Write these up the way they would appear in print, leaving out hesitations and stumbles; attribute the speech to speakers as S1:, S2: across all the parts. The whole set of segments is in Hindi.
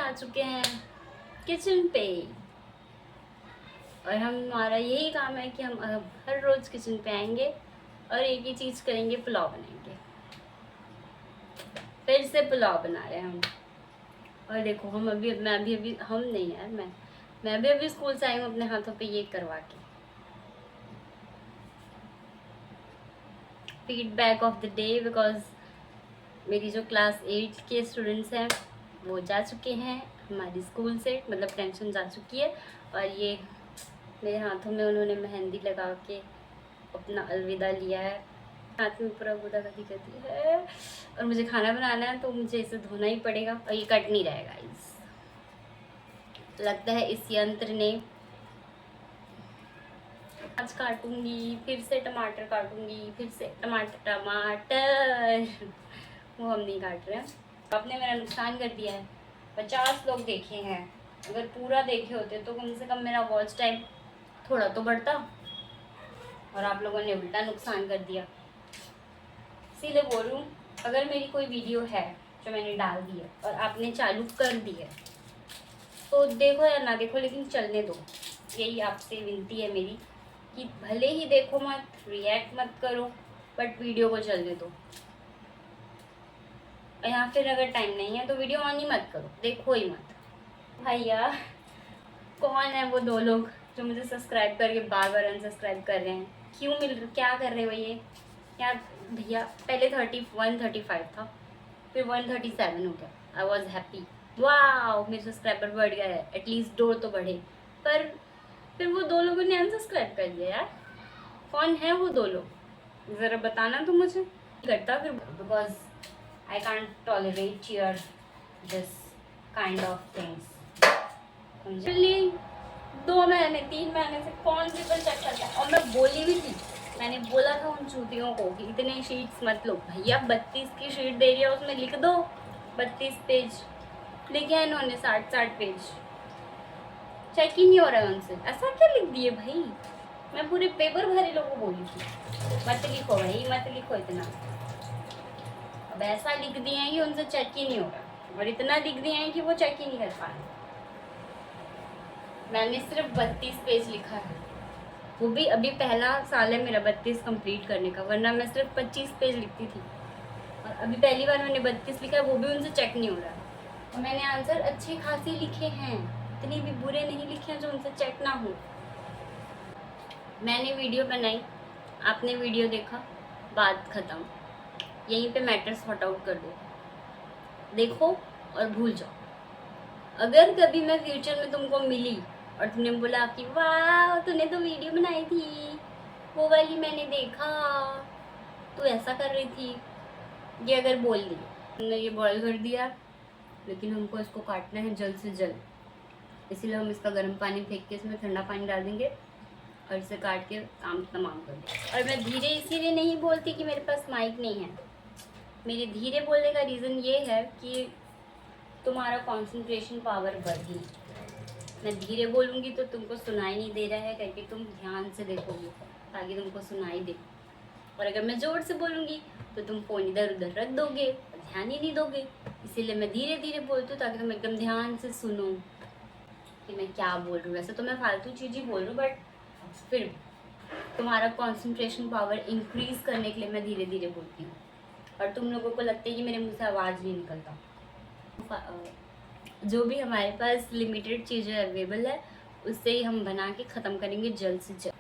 S1: आ चुके हैं किचन पे और हमारा यही काम है कि हम हर रोज़ किचन पे आएंगे और एक ही चीज़ करेंगे, पुलाव बनाएंगे। फिर से पुलाव बना रहे हैं हम। और देखो हम हम नहीं यार, मैं भी अभी स्कूल से आई हूँ अपने हाथों पे ये करवा के। Feedback of the day, because मेरी जो क्लास 8 के स्टूडेंट्स हैं वो जा चुके हैं हमारी स्कूल से, मतलब टेंशन जा चुकी है। और ये मेरे हाथों में उन्होंने मेहंदी लगा के अपना अलविदा लिया है। हाथ में पूरा गुदा गदी करती है और मुझे खाना बनाना है तो मुझे इसे धोना ही पड़ेगा और ये कट नहीं रहेगा। लगता है इस यंत्र ने आज काटूंगी, फिर से टमाटर काटूंगी, फिर से टमाटर वो हम नहीं काट रहे हैं। आपने मेरा नुकसान कर दिया है। 50 लोग देखे हैं, अगर पूरा देखे होते तो कम से कम मेरा वॉच टाइम थोड़ा तो बढ़ता, और आप लोगों ने उल्टा नुकसान कर दिया। इसीलिए बोल रही हूँ, अगर मेरी कोई वीडियो है जो मैंने डाल दी है और आपने चालू कर दी है तो देखो या ना देखो, लेकिन चलने दो। यही आपसे विनती है मेरी कि भले ही देखो मत, रिएक्ट मत करो, बट वीडियो को चलने दो। या फिर अगर टाइम नहीं है तो वीडियो ऑन ही मत करो, देखो ही मत। भैया कौन है वो 2 लोग जो मुझे सब्सक्राइब करके बार बार अनसब्सक्राइब कर रहे हैं? क्या कर रहे हो ये यार? भैया पहले 135 था, फिर 137 हो गया। आई वॉज हैप्पी, वाह मेरे सब्सक्राइबर बढ़ गया है, एटलीस्ट 2 तो बढ़े। पर फिर वो 2 लोगों ने अनसब्सक्राइब कर दिया यार। कौन है वो 2 लोग, ज़रा बताना तो मुझे। करता फिर, because I can't tolerate your this kind of things. समझे? 2 महीने 3 महीने से कौन सी पर चेक करता है। और मैं बोली भी थी, मैंने बोला था उन चूतियों को कि इतने शीट्स मत लो। भैया 32 की शीट दे रही है, उसमें लिख दो 32 पेज। लिखे हैं इन्होंने 60 पेज, चेक ही नहीं हो रहा है उनसे। ऐसा क्या लिख दिए भाई? मैं पूरे पेपर भरे लोगों को बोली थी मत लिखो भाई, मत लिखो इतना। अब ऐसा लिख दिए हैं कि उनसे चेक ही नहीं हो रहा, और इतना लिख दिए हैं कि वो चेक ही नहीं कर पा रहे। मैंने सिर्फ 32 पेज लिखा है, वो भी अभी पहला साल है मेरा 32 कंप्लीट करने का, वरना मैं सिर्फ 25 पेज लिखती थी। और अभी पहली बार मैंने 32 लिखा है, वो भी उनसे चेक नहीं हो रहा है। और मैंने आंसर अच्छे खासे लिखे हैं, इतने भी बुरे नहीं लिखे हैं जो उनसे चेक ना हो। मैंने वीडियो बनाई, आपने वीडियो देखा, बात खत्म। यहीं पे मैटर सॉर्ट आउट कर दो, देखो और भूल जाओ। अगर कभी मैं फ्यूचर में तुमको मिली और तुमने बोला कि वाह तूने तो वीडियो बनाई थी, वो वाली मैंने देखा, तू ऐसा कर रही थी, ये अगर बोल दी, हमने ये बॉयल कर दिया, लेकिन हमको इसको काटना है जल्द से जल्द, इसीलिए हम इसका गर्म पानी फेंक के इसमें ठंडा पानी डाल देंगे और इसे काट के काम तमाम कर देंगे। और मैं धीरे इसीलिए नहीं बोलती कि मेरे पास माइक नहीं है। मेरे धीरे बोलने का रीज़न ये है कि तुम्हारा कंसंट्रेशन पावर बढ़ी। मैं धीरे बोलूँगी तो तुमको सुनाई नहीं दे रहा है करके तुम ध्यान से देखोगे ताकि तुमको सुनाई दे, और अगर मैं ज़ोर से बोलूँगी तो तुम फ़ोन इधर उधर रख दोगे और ध्यान ही नहीं दोगे। इसीलिए मैं धीरे धीरे बोलती हूँ ताकि तुम एकदम ध्यान से सुनो कि मैं क्या बोल रही हूँ। वैसे तो मैं फालतू चीज़ ही बोल रही हूँ, बट फिर तुम्हारा कंसंट्रेशन पावर इंक्रीज़ करने के लिए मैं धीरे धीरे बोलती हूँ, और तुम लोगों को लगता है कि मेरे मुँह से आवाज़ नहीं निकलता। जो भी हमारे पास लिमिटेड चीज़ें अवेलेबल है उससे ही हम बना के ख़त्म करेंगे जल्द से जल्द।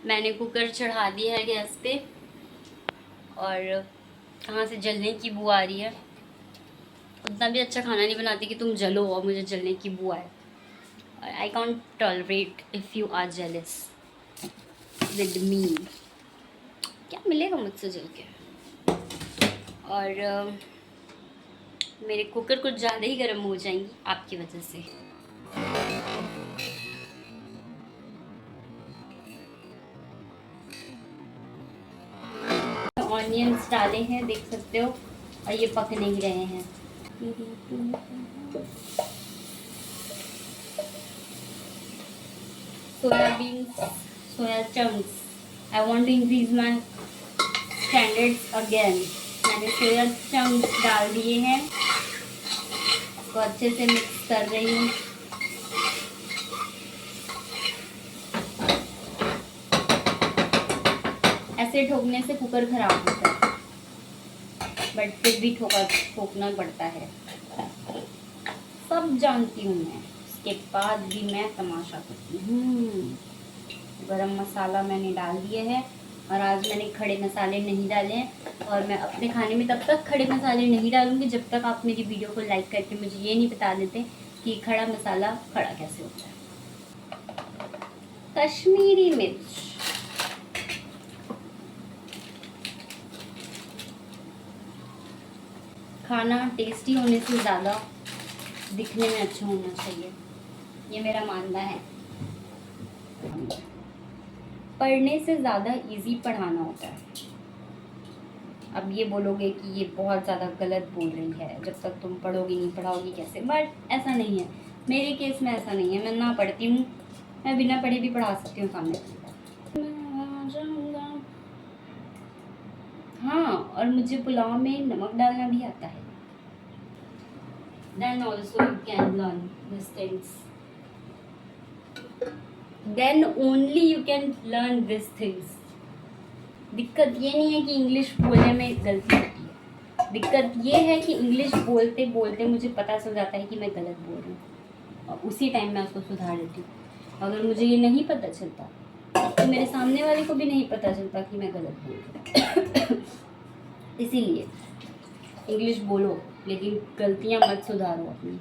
S1: मैंने कुकर चढ़ा दिया है गैस पे और कहाँ से जलने की बू आ रही है। उतना भी अच्छा खाना नहीं बनाती कि तुम जलो और मुझे जलने की बू आए। और I can't tolerate if you are jealous with me. क्या मिलेगा मुझसे जल के? और मेरे कुकर कुछ ज़्यादा ही गर्म हो जाएंगी आपकी वजह से। ऑनियंस डाले हैं देख सकते हो, और ये पक नहीं रहे हैं। Soybeans, soya chunks. I want to increase my standards again. मैंने सोया चंक्स डाल दिए हैं, इसको अच्छे से मिक्स कर रही हूँ। ऐसे ठोकने से कुकर खराब होता है, बट फिर भी ठोकना पड़ता है, सब जानती हूँ मैं। उसके बाद भी मैं तमाशा करती हूँ। गरम मसाला मैंने डाल दिए है, और आज मैंने खड़े मसाले नहीं डाले हैं, और मैं अपने खाने में तब तक खड़े मसाले नहीं डालूंगी जब तक आप मेरी वीडियो को लाइक करके मुझे ये नहीं बता देते कि खड़ा मसाला खड़ा कैसे होता है। कश्मीरी मिर्च, खाना टेस्टी होने से ज़्यादा दिखने में अच्छा होना चाहिए, ये मेरा मानना है। पढ़ने से ज़्यादा इजी पढ़ाना होता है। अब ये बोलोगे कि ये बहुत ज़्यादा गलत बोल रही है, जब तक तुम पढ़ोगी नहीं पढ़ाओगी कैसे, बट ऐसा नहीं है। मेरे केस में ऐसा नहीं है, मैं ना पढ़ती हूँ, मैं बिना पढ़े भी पढ़ा सकती हूँ सामने। हाँ, और मुझे पुलाव में नमक डालना भी आता है। Then also you can learn these things. Then only you can learn these things. दिक्कत ये नहीं है कि इंग्लिश बोलने में गलती होती है, दिक्कत ये है कि इंग्लिश बोलते बोलते मुझे पता चल जाता है कि मैं गलत बोल रही हूँ, और उसी टाइम मैं उसको सुधार देती हूँ। अगर मुझे ये नहीं पता चलता तो मेरे सामने वाले को भी नहीं पता चलता कि मैं गलत बोल रही हूँ। इसीलिए इंग्लिश बोलो, लेकिन गलतियाँ मत सुधारो अपनी,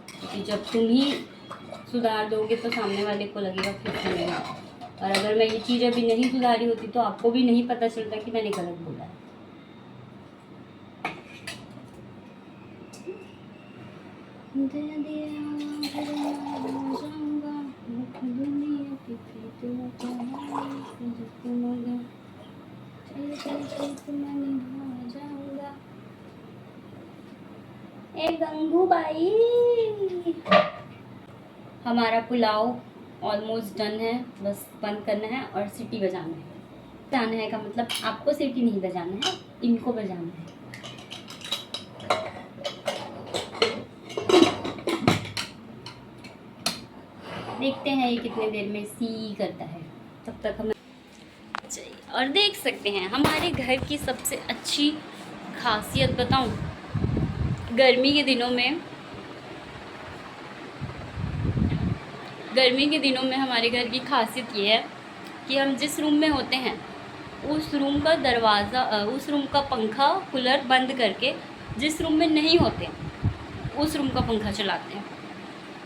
S1: क्योंकि जब तुम ही सुधार दोगे तो सामने वाले को लगेगा कि सुनेगा। और अगर मैं ये चीज़ अभी नहीं सुधारी होती तो आपको भी नहीं पता चलता कि मैंने गलत बोला है। ए गंगू भाई, हमारा पुलाव ऑलमोस्ट डन है, बस बंद करना है और सीटी बजाना है। बजाना है का मतलब आपको सीटी नहीं बजाना है, इनको बजाना है। देखते हैं ये कितने देर में सी करता है, तब तक हमें चाहिए। और देख सकते हैं हमारे घर की सबसे अच्छी खासियत बताऊं, गर्मी के दिनों में हमारे घर की खासियत ये है कि हम जिस रूम में होते हैं उस रूम का दरवाज़ा, उस रूम का पंखा कूलर बंद करके जिस रूम में नहीं होते उस रूम का पंखा चलाते हैं।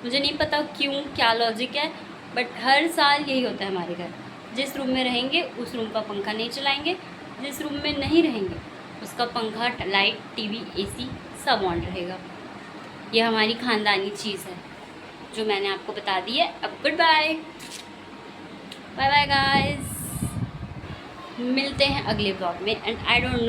S1: मुझे नहीं पता क्यों, क्या लॉजिक है, बट हर साल यही होता है हमारे घर। जिस रूम में रहेंगे उस रूम का पंखा नहीं चलाएंगे, जिस रूम में नहीं रहेंगे उसका पंखा, लाइट, टीवी, एसी सब ऑन रहेगा। ये हमारी ख़ानदानी चीज़ है जो मैंने आपको बता दी है। अब goodbye, bye bye guys, मिलते हैं अगले ब्लॉग में। And I don't know